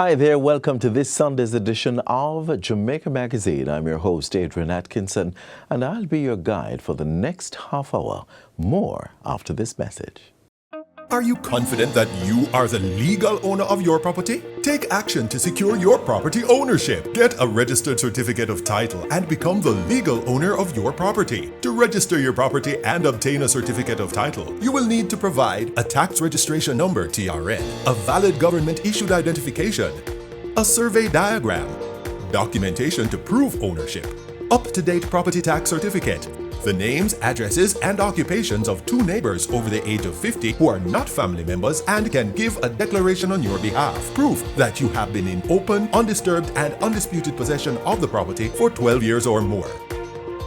Hi there, welcome to this Sunday's edition of Jamaica Magazine. I'm your host, Adrian Atkinson, and I'll be your guide for the next half hour. More after this message. Are you confident that you are the legal owner of your property? Take action to secure your property ownership. Get a registered certificate of title and become the legal owner of your property. To register your property and obtain a certificate of title, you will need to provide a tax registration number (TRN), a valid government-issued identification, a survey diagram, documentation to prove ownership, up-to-date property tax certificate, the names, addresses, and occupations of 2 neighbors over the age of 50 who are not family members and can give a declaration on your behalf. Proof that you have been in open, undisturbed, and undisputed possession of the property for 12 years or more.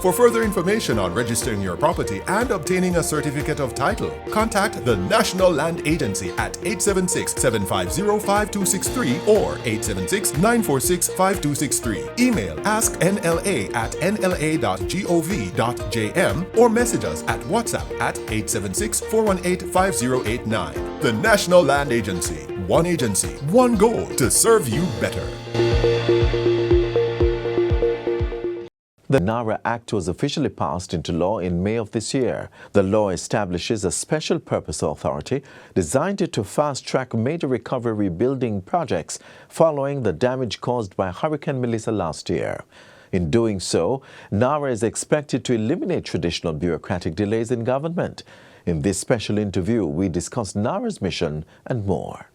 For further information on registering your property and obtaining a certificate of title, contact the National Land Agency at 876-750-5263 or 876-946-5263. Email asknla@nla.gov.jm or message us at WhatsApp at 876-418-5089. The National Land Agency. One agency, one goal to serve you better. The NARA Act was officially passed into law in May of this year. The law establishes a special purpose authority designed to fast-track major recovery rebuilding projects following the damage caused by Hurricane Melissa last year. In doing so, NARA is expected to eliminate traditional bureaucratic delays in government. In this special interview, we discuss NARA's mission and more.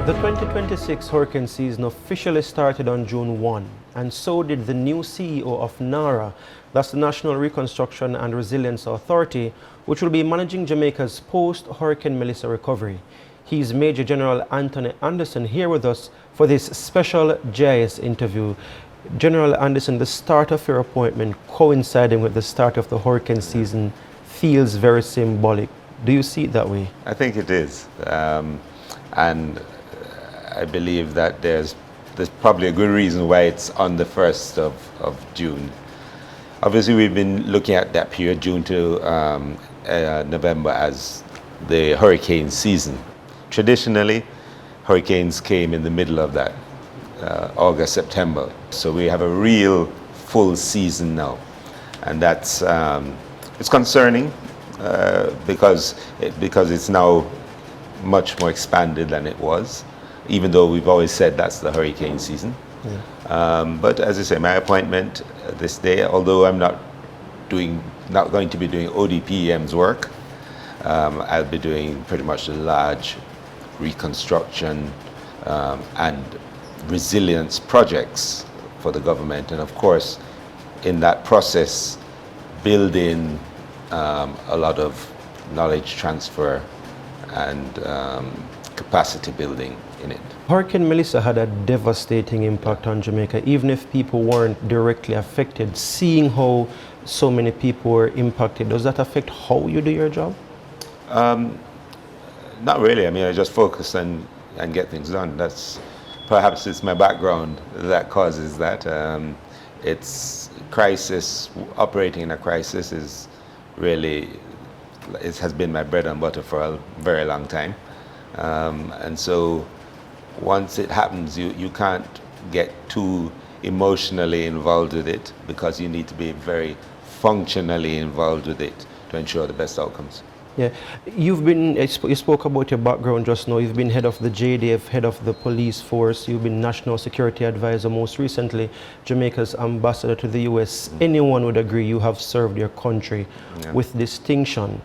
The 2026 hurricane season officially started on June 1, and so did the new CEO of NARA, that's the National Reconstruction and Resilience Authority, which will be managing Jamaica's post-Hurricane Melissa recovery. He's Major General Anthony Anderson here with us for this special JIS interview. General Anderson, the start of your appointment coinciding with the start of the hurricane season feels very symbolic. Do you see it that way? I think it is. And I believe that there's probably a good reason why it's on the 1st of June. Obviously, we've been looking at that period, June to November, as the hurricane season. Traditionally, hurricanes came in the middle of that, August, September. So we have a real full season now. And that's, it's concerning because it's now much more expanded than it was, even though we've always said that's the hurricane season. Yeah. But as I say, my appointment this day, although I'm not going to be doing ODPEM's work, I'll be doing pretty much the large reconstruction and resilience projects for the government. And of course, in that process, building a lot of knowledge transfer and capacity building in it. Hurricane Melissa had a devastating impact on Jamaica, even if people weren't directly affected. Seeing how so many people were impacted, does that affect how you do your job? Not really. I mean, I just focus and get things done. Perhaps it's my background that causes that. It's crisis, operating in a crisis is really, it has been my bread and butter for a very long time. And so once it happens, you can't get too emotionally involved with it, because you need to be very functionally involved with it to ensure the best outcomes. Yeah, you spoke about your background just now. You've been head of the JDF, head of the police force. You've been national security advisor, most recently Jamaica's ambassador to the US. Anyone would agree you have served your country with distinction.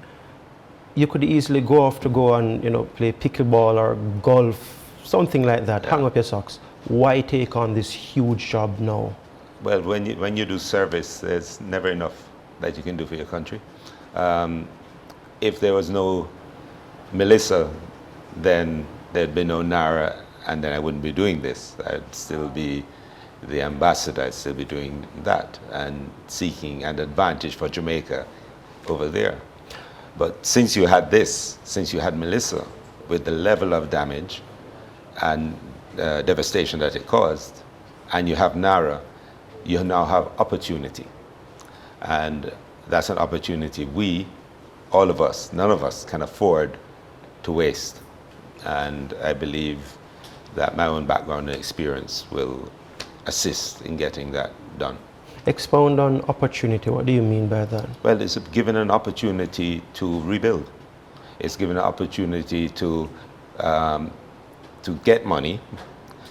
You could easily go off to go and play pickleball or golf, something like that. Hang up your socks. Why take on this huge job now? Well, when you do service, there's never enough that you can do for your country. If there was no Melissa, then there'd be no NARA, and then I wouldn't be doing this. I'd still be the ambassador. I'd still be doing that and seeking an advantage for Jamaica over there. But since you had Melissa, with the level of damage and devastation that it caused, and you have NARA, you now have opportunity. And that's an opportunity all of us, none of us can afford to waste. And I believe that my own background and experience will assist in getting that done. Expound on opportunity. What do you mean by that? Well, it's given an opportunity to rebuild. It's given an opportunity to get money,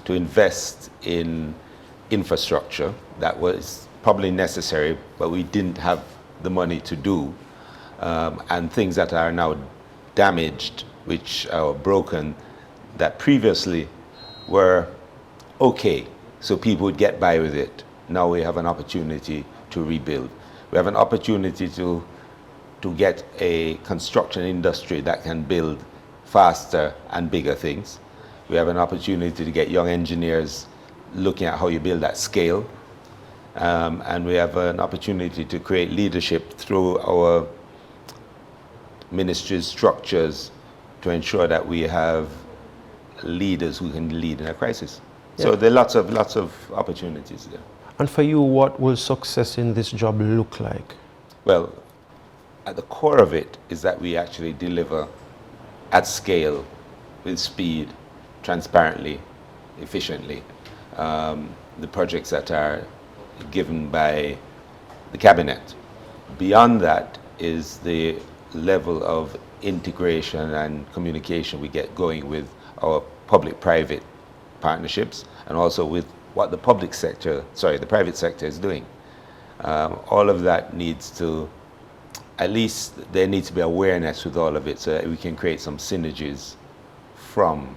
to invest in infrastructure that was probably necessary, but we didn't have the money to do, and things that are now damaged, which are broken, that previously were okay, so people would get by with it. Now we have an opportunity to rebuild. We have an opportunity to get a construction industry that can build faster and bigger things. We have an opportunity to get young engineers looking at how you build at scale. And we have an opportunity to create leadership through our ministries' structures to ensure that we have leaders who can lead in a crisis. Yeah. So there are lots of opportunities there. And for you, what will success in this job look like? Well, at the core of it is that we actually deliver at scale, with speed, transparently, efficiently, the projects that are given by the cabinet. Beyond that is the level of integration and communication we get going with our public-private partnerships, and also with what the private sector is doing. All of that needs to, at least there needs to be awareness with all of it so that we can create some synergies from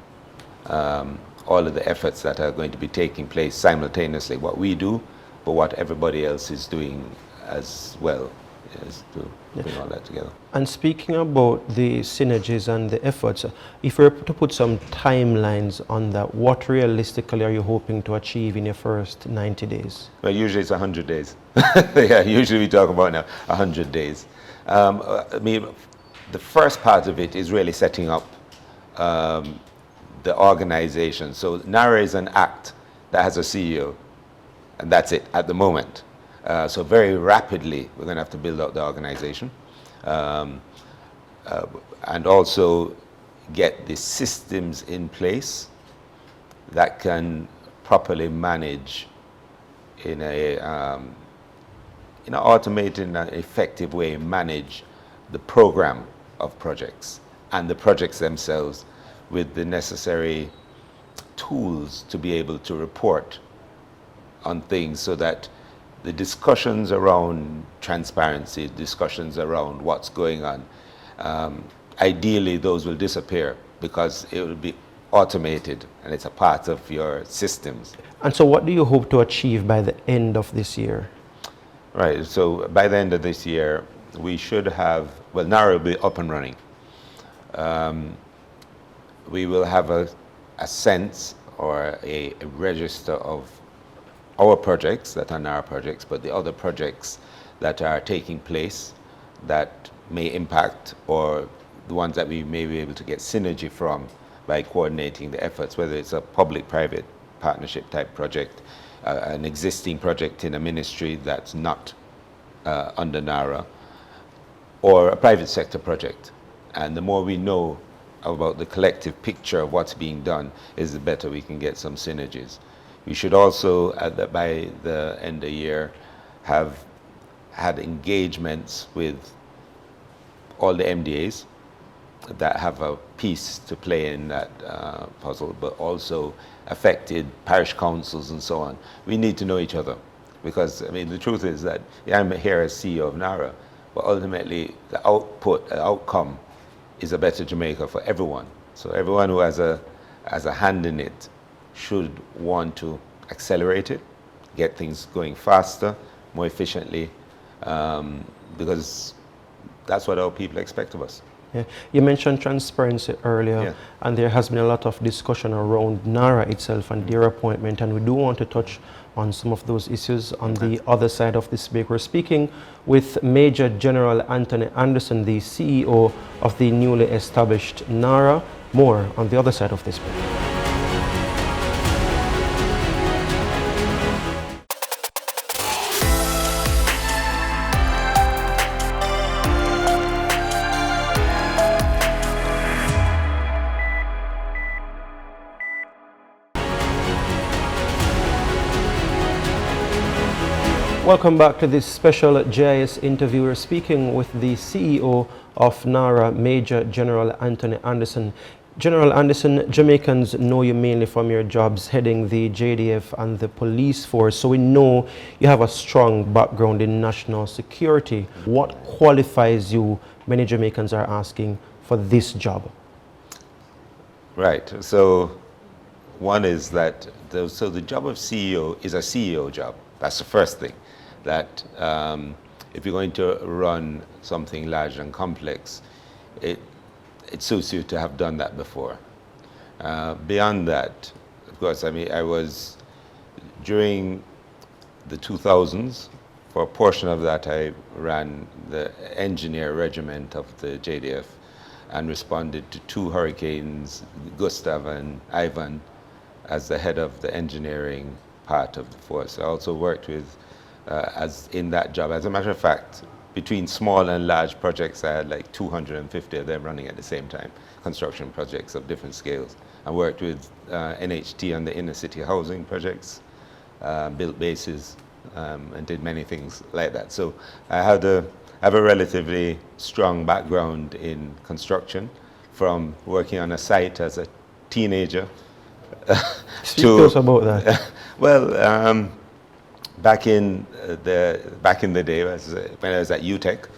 all of the efforts that are going to be taking place simultaneously, what we do, but what everybody else is doing as well, is to bring all that together. And speaking about the synergies and the efforts, if we were to put some timelines on that, what realistically are you hoping to achieve in your first 90 days? Well, usually it's 100 days. Yeah, usually we talk about now 100 days. I mean, the first part of it is really setting up the organization. So NARA is an act that has a CEO, and that's it at the moment. So very rapidly, we're going to have to build out the organization, and also get the systems in place that can properly manage in a automated and effective way, manage the program of projects and the projects themselves with the necessary tools to be able to report on things, so that the discussions around transparency, discussions around what's going on, ideally those will disappear because it will be automated and it's a part of your systems. And so what do you hope to achieve by the end of this year? Right, so by the end of this year, we should have, well, NARA will be up and running. We will have a sense or a register of our projects that are NARA projects, but the other projects that are taking place that may impact, or the ones that we may be able to get synergy from by coordinating the efforts, whether it's a public-private partnership type project, an existing project in a ministry that's not under NARA, or a private sector project. And the more we know about the collective picture of what's being done, is the better we can get some synergies. We should also, by the end of the year, have had engagements with all the MDAs that have a piece to play in that puzzle, but also affected parish councils and so on. We need to know each other, because I mean the truth is that I'm here as CEO of NARA, but ultimately the outcome is a better Jamaica for everyone. So everyone who has a hand in it should want to accelerate it, get things going faster, more efficiently, because that's what our people expect of us. Yeah. You mentioned transparency earlier, yeah, and there has been a lot of discussion around NARA itself and their appointment, and we do want to touch on some of those issues on the other side of this break. We're speaking with Major General Anthony Anderson, the CEO of the newly established NARA. More on the other side of this break. Welcome back to this special JIS interview. We're speaking with the CEO of NARA, Major General Anthony Anderson. General Anderson, Jamaicans know you mainly from your jobs heading the JDF and the police force, so we know you have a strong background in national security. What qualifies you, many Jamaicans are asking, for this job? Right. So one is that the job of CEO is a CEO job. That's the first thing. That if you're going to run something large and complex, it suits you to have done that before. Beyond that, of course, I mean, I was, during the 2000s, for a portion of that, I ran the engineer regiment of the JDF and responded to 2 hurricanes, Gustav and Ivan, as the head of the engineering part of the force. I also worked with, as in that job. As a matter of fact, between small and large projects, I had like 250 of them running at the same time, construction projects of different scales. I worked with NHT on the inner city housing projects, built bases, and did many things like that. So I have a relatively strong background in construction, from working on a site as a teenager. Speak to us about that. Well, back in the day, when I was at UTech,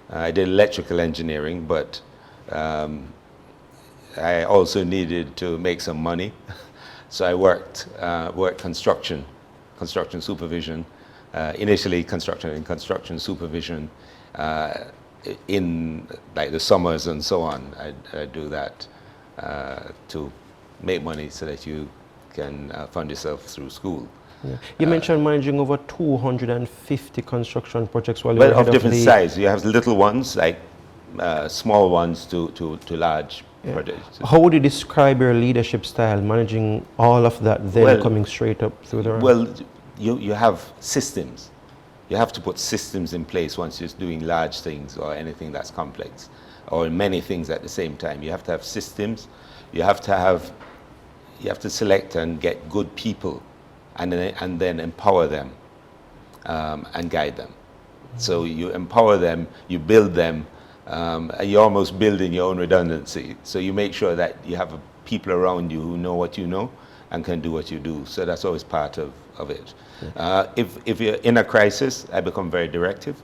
I did electrical engineering, but I also needed to make some money, so I worked construction supervision, initially construction supervision in like the summers and so on. I do that to make money so that you can fund yourself through school. Yeah. You mentioned managing over 250 construction projects while you were of different size. You have little ones, like small ones to large projects. How would you describe your leadership style, managing all of that, then coming straight up through the ranks? Well, you have systems. You have to put systems in place once you're doing large things or anything that's complex, or many things at the same time. You have to have systems. You have to select and get good people, and then empower them and guide them. So you empower them, you build them, and you're almost building your own redundancy. So you make sure that you have people around you who know what you know and can do what you do. So that's always part of it. If you're in a crisis, I become very directive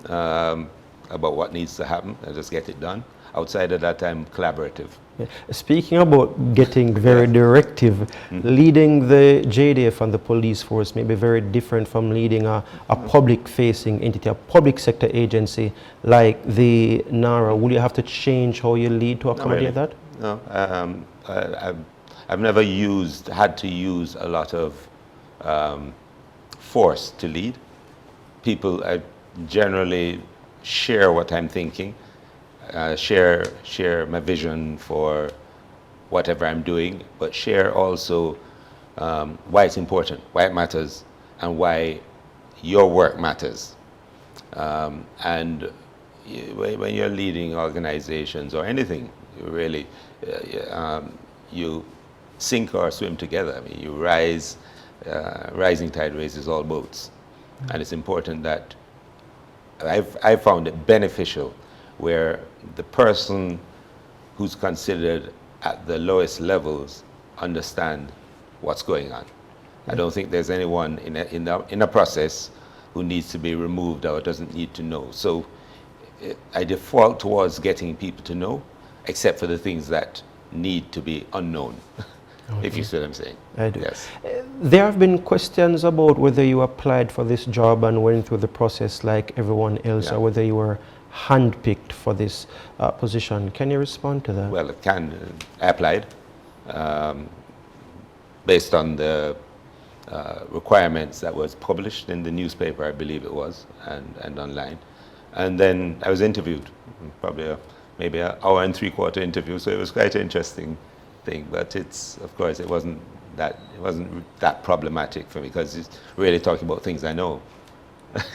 about what needs to happen. I just get it done. Outside of that, I'm collaborative. Yeah. Speaking about getting very directive, leading the JDF and the police force may be very different from leading a public-facing entity, a public sector agency like the NARA. Will you have to change how you lead to accommodate that? No, I've never had to use a lot of force to lead. People, I generally share what I'm thinking. Share my vision for whatever I'm doing, but share also why it's important, why it matters, and why your work matters. And when you're leading organizations or anything, you really, you sink or swim together. I mean, you rise, rising tide raises all boats. And it's important that I've found it beneficial where the person who's considered at the lowest levels understand what's going on. I don't think there's anyone in a process who needs to be removed or doesn't need to know. So I default towards getting people to know, except for the things that need to be unknown. Okay. If you see what I'm saying. I do. Yes. There have been questions about whether you applied for this job and went through the process like everyone else, or whether you were handpicked for this position. Can you respond to that? Well, I applied based on the requirements that was published in the newspaper, I believe it was, and online. And then I was interviewed, probably maybe an hour and 3/4 interview, so it was quite an interesting thing. But of course, it wasn't that problematic for me, because it's really talking about things I know.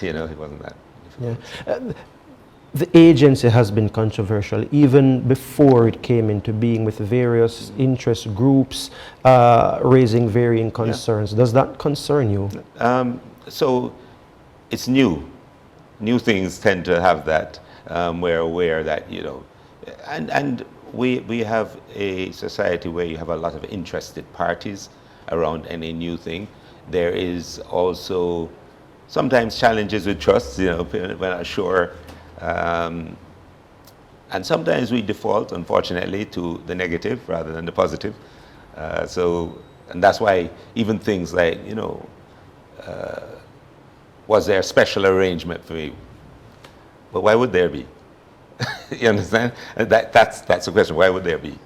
You know, it wasn't that difficult. Yeah. The agency has been controversial even before it came into being, with various interest groups raising varying concerns. Does that concern you? So it's new. New things tend to have that. We're aware that, you know, and we have a society where you have a lot of interested parties around any new thing. There is also sometimes challenges with trust, you know, we're not sure. And sometimes we default, unfortunately, to the negative rather than the positive. And that's why even things like, you know, was there a special arrangement for me? But why would there be? You understand? And that's the question. Why would there be?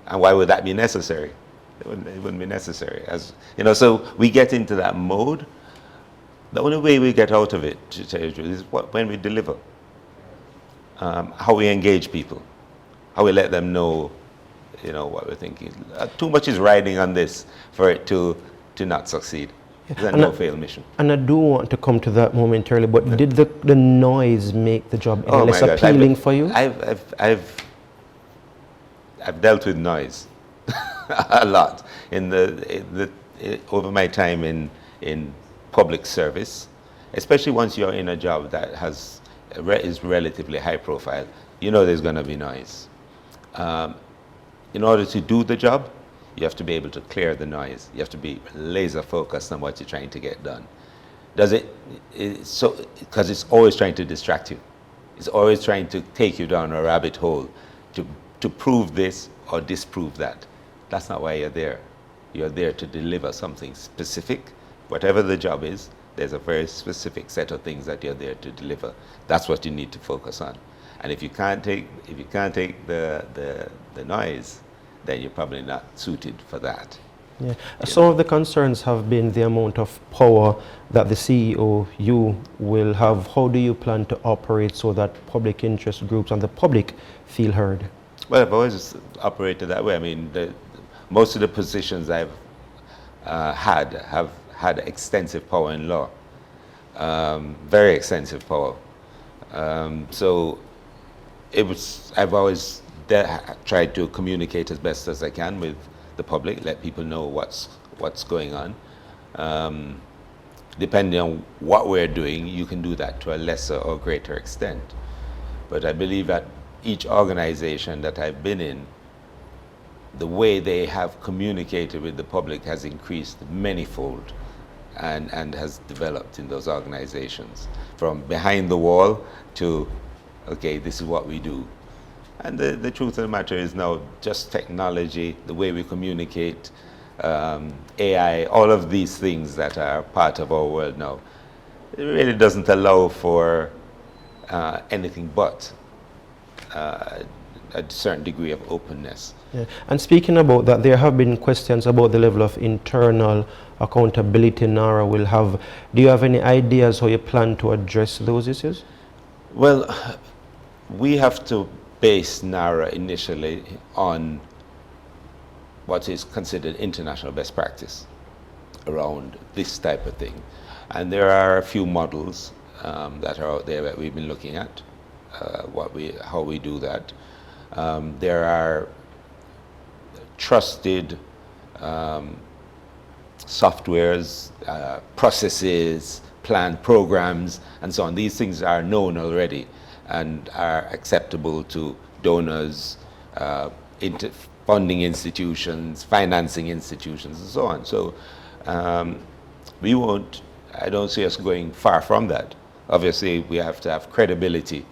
And why would that be necessary? It wouldn't be necessary. As you know, so we get into that mode. The only way we get out of it, to tell you the truth, is when we deliver. How we engage people, how we let them know, you know, what we're thinking. Too much is riding on this for it to not succeed. It's a no-fail mission. And I do want to come to that momentarily, but did the noise make the job any less gosh, appealing for you? I've dealt with noise a lot over my time in public service, especially once you're in a job that is relatively high profile. You know there's going to be noise. In order to do the job, you have to be able to clear the noise. You have to be laser focused on what you're trying to get done. Because it's always trying to distract you. It's always trying to take you down a rabbit hole to prove this or disprove that. That's not why you're there. You're there to deliver something specific. Whatever the job is, there's a very specific set of things that you're there to deliver. That's what you need to focus on. And if you can't take the noise, then you're probably not suited for that. Yeah. Some of the concerns have been the amount of power that the CEO, you, will have. How do you plan to operate so that public interest groups and the public feel heard? Well, I've always operated that way. I mean, most of the positions I've have had extensive power in law, very extensive power. So I've always tried to communicate as best as I can with the public, let people know what's going on. Depending on what we're doing, you can do that to a lesser or greater extent. But I believe that each organization that I've been in, the way they have communicated with the public has increased manyfold and has developed in those organizations. From behind the wall to, okay, this is what we do. And the truth of the matter is now just technology, the way we communicate, AI, all of these things that are part of our world now, it really doesn't allow for anything but a certain degree of openness. Yeah. And speaking about that, there have been questions about the level of internal accountability NARA will have. Do you have any ideas how you plan to address those issues? Well, we have to base NARA initially on what is considered international best practice around this type of thing. And there are a few models that are out there that we've been looking at, how we do that. There are trusted softwares, processes, planned programs, and so on. These things are known already and are acceptable to donors, funding institutions, financing institutions, and so on. So I don't see us going far from that. Obviously, we have to have credibility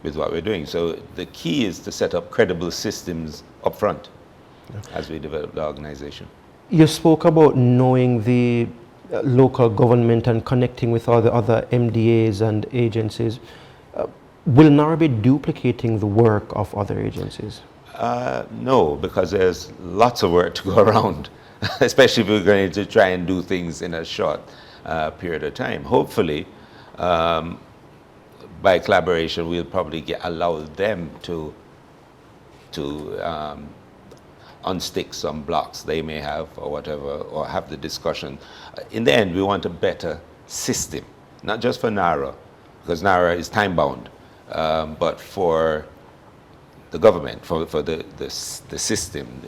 with what we're doing. So the key is to set up credible systems up front as we develop the organization. You spoke about knowing the local government and connecting with all the other MDAs and agencies. Will NARA be duplicating the work of other agencies? No, because there's lots of work to go around, especially if we're going to try and do things in a short period of time. Hopefully, by collaboration, we'll probably allow them to unstick some blocks they may have or whatever, or have the discussion. In the end, we want a better system, not just for NARA, because NARA is time-bound, but for the government, for the system,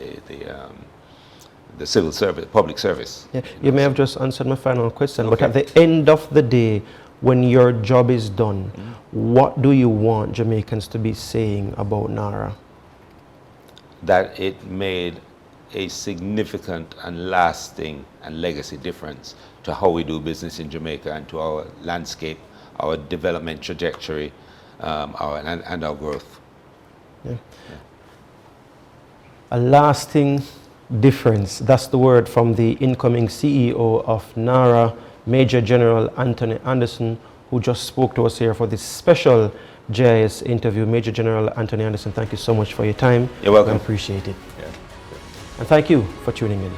the civil service, public service. Yeah, you may have just answered my final question, but at the end of the day, when your job is done, what do you want Jamaicans to be saying about NARA? That it made a significant and lasting and legacy difference to how we do business in Jamaica and to our landscape, our development trajectory, and our growth. Yeah. A lasting difference. That's the word from the incoming CEO of NARA, Major General Anthony Anderson, who just spoke to us here for this special JIS interview. Major General Anthony Anderson, thank you so much for your time. You're welcome. I appreciate it. Yeah. And thank you for tuning in.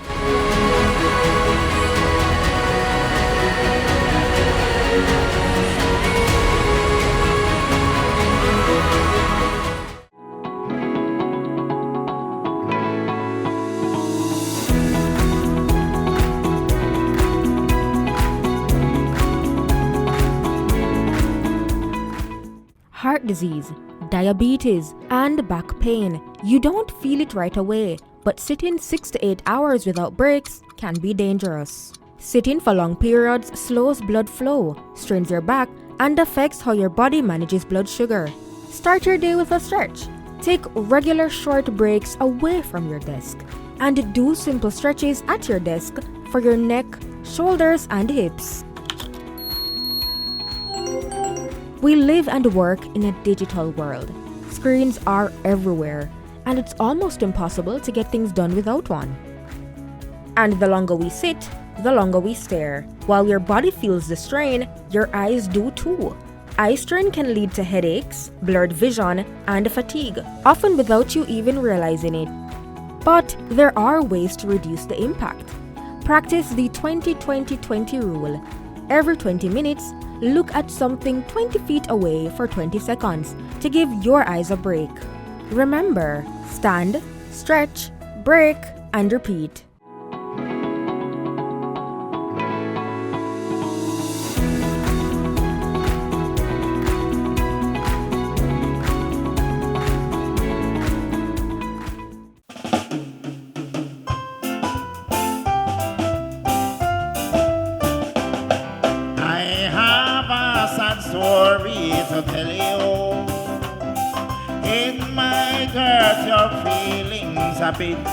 Heart disease, diabetes, and back pain. You don't feel it right away, but sitting 6 to 8 hours without breaks can be dangerous. Sitting for long periods slows blood flow, strains your back, and affects how your body manages blood sugar. Start your day with a stretch. Take regular short breaks away from your desk, and do simple stretches at your desk for your neck, shoulders, and hips. We live and work in a digital world. Screens are everywhere, and it's almost impossible to get things done without one. And the longer we sit, the longer we stare. While your body feels the strain, your eyes do too. Eye strain can lead to headaches, blurred vision, and fatigue, often without you even realizing it. But there are ways to reduce the impact. Practice the 20-20-20 rule. Every 20 minutes, look at something 20 feet away for 20 seconds to give your eyes a break. Remember, stand, stretch, break, and repeat. Story to tell you. It might hurt your feelings a bit.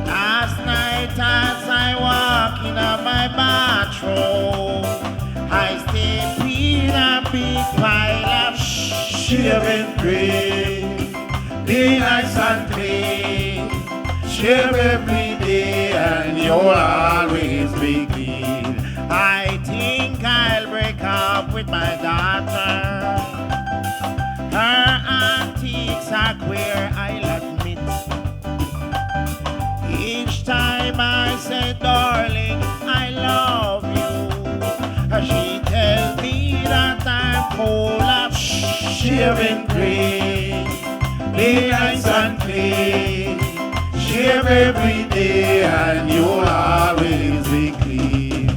Last night as I walk in my bathroom, I stepped in a big pile of shaving cream. Be nice and clean, shave every day and you'll always be clean. I think I'll break up with my daughter. Her antiques are queer, I'll admit. Each time I say, darling, I love you, she tells me that I'm full of shaving cream. Be nice and clean, shave every day and you'll always be clean.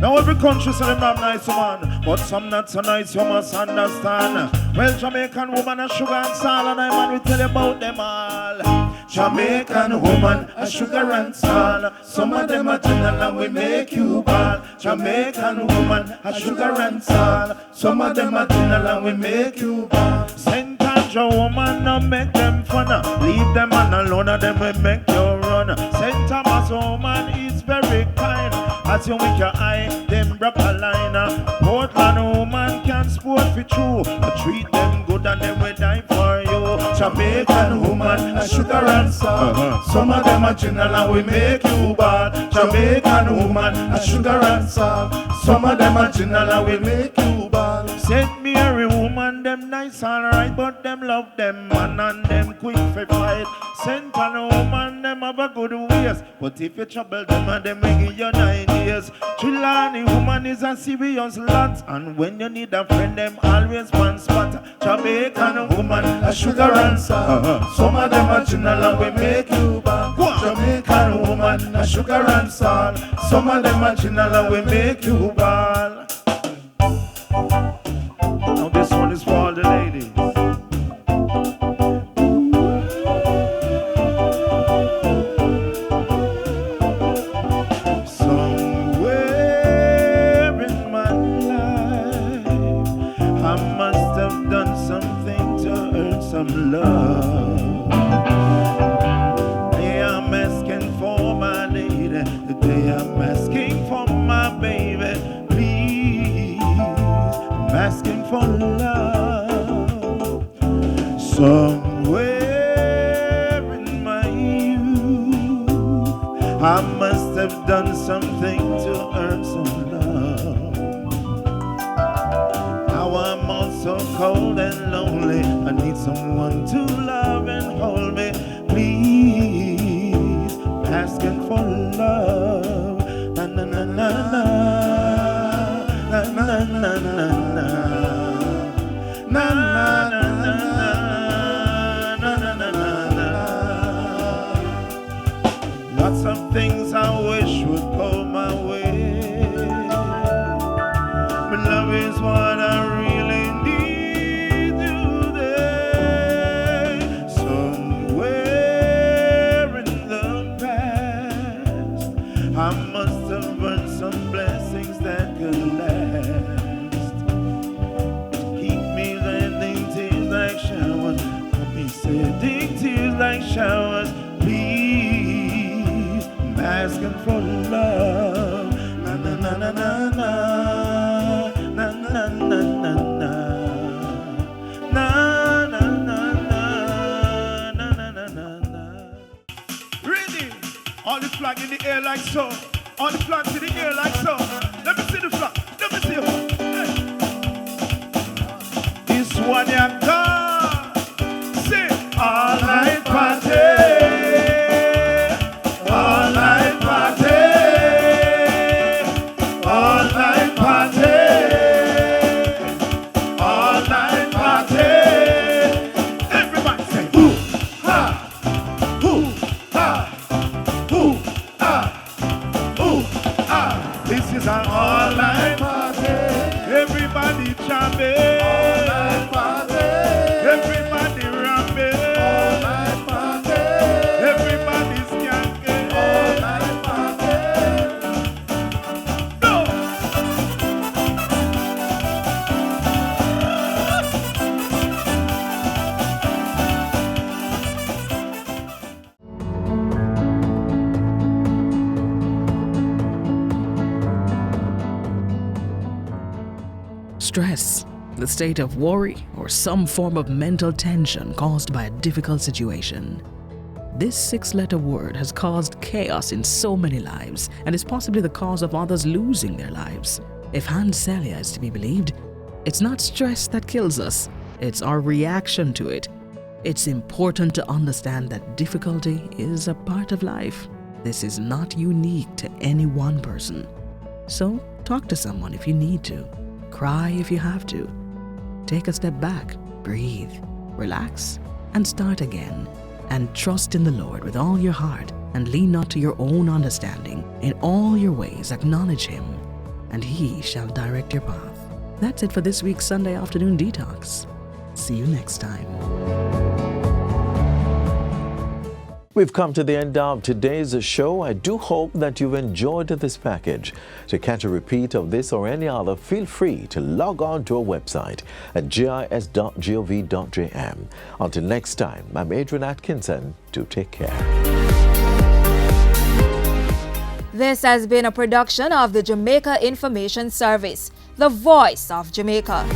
Now every country say them have nice woman, but some not so nice, you must understand. Well, Jamaican woman a sugar and salt, and I man will tell you about them all. Jamaican woman a sugar and salt, some of them are general and we make you ball. Jamaican woman a sugar and salt, some of them are general and we make you ball. St. Andrew woman no make them fun, leave them man alone and them will make you run. St. Thomas woman is very kind, as you with your eye, them broke a line. Portland woman can sport for true, treat them good and them will die for you. Jamaican woman a sugar and salt, some of them are general and we make you bad. Jamaican woman a sugar and salt, some of them are general and we make you bad. St. Mary woman them nice alright, but them love them man and them quick for fight. St. Anna woman them have a good ways, but if you trouble them and them will give you 9 years. Trelawney woman is a serious lot, and when you need a friend them always one spot. Jamaican woman a sugar and salt, some of them are general and we make you bad. Jamaican woman a sugar and salt, some of them are general and we make you bad. Now this one is for all the ladies. Somewhere some love. They are asking for my lady, they are asking for my baby. Please, I'm asking for love. Somewhere in my youth, I must have done something to earn some love. Now I'm also cold and lonely. I need someone to love and hold me. Please, I'm asking for love. Na na na na na, na na na na na, na na na na na na. Lots of things I wish would go my way, but love is what I really need today. Somewhere in the past, I must have earned some blessings that could last. Keep me landing tears like showers, keep me shedding tears like showers. Please, I'm asking for love. Na na na na na na, na na na na na, na na na na na na na. Ready? All the flag in the air like so. All the flags in the air like so. Let me see the flag. Let me see the flag. Hey. This one you got. Say all night party. All night party. All night party. All night party. Everybody say hoo ha, hoo ha, hoo ha, hoo ha. This is an all-night party. Everybody jumping. All-night party. Everybody ramping. All-night party. Everybody skanking. All-night party. No. Stress, the state of worry or some form of mental tension caused by a difficult situation. This 6-letter word has caused chaos in so many lives and is possibly the cause of others losing their lives. If Hans Selye is to be believed, it's not stress that kills us, it's our reaction to it. It's important to understand that difficulty is a part of life. This is not unique to any one person. So talk to someone if you need to. Cry if you have to. Take a step back, breathe, relax, and start again. And trust in the Lord with all your heart and lean not to your own understanding. In all your ways acknowledge Him, and He shall direct your path. That's it for this week's Sunday Afternoon Detox. See you next time. We've come to the end of today's show. I do hope that you've enjoyed this package. To catch a repeat of this or any other, feel free to log on to our website at jis.gov.jm. Until next time, I'm Adrian Atkinson. Do take care. This has been a production of the Jamaica Information Service, the voice of Jamaica.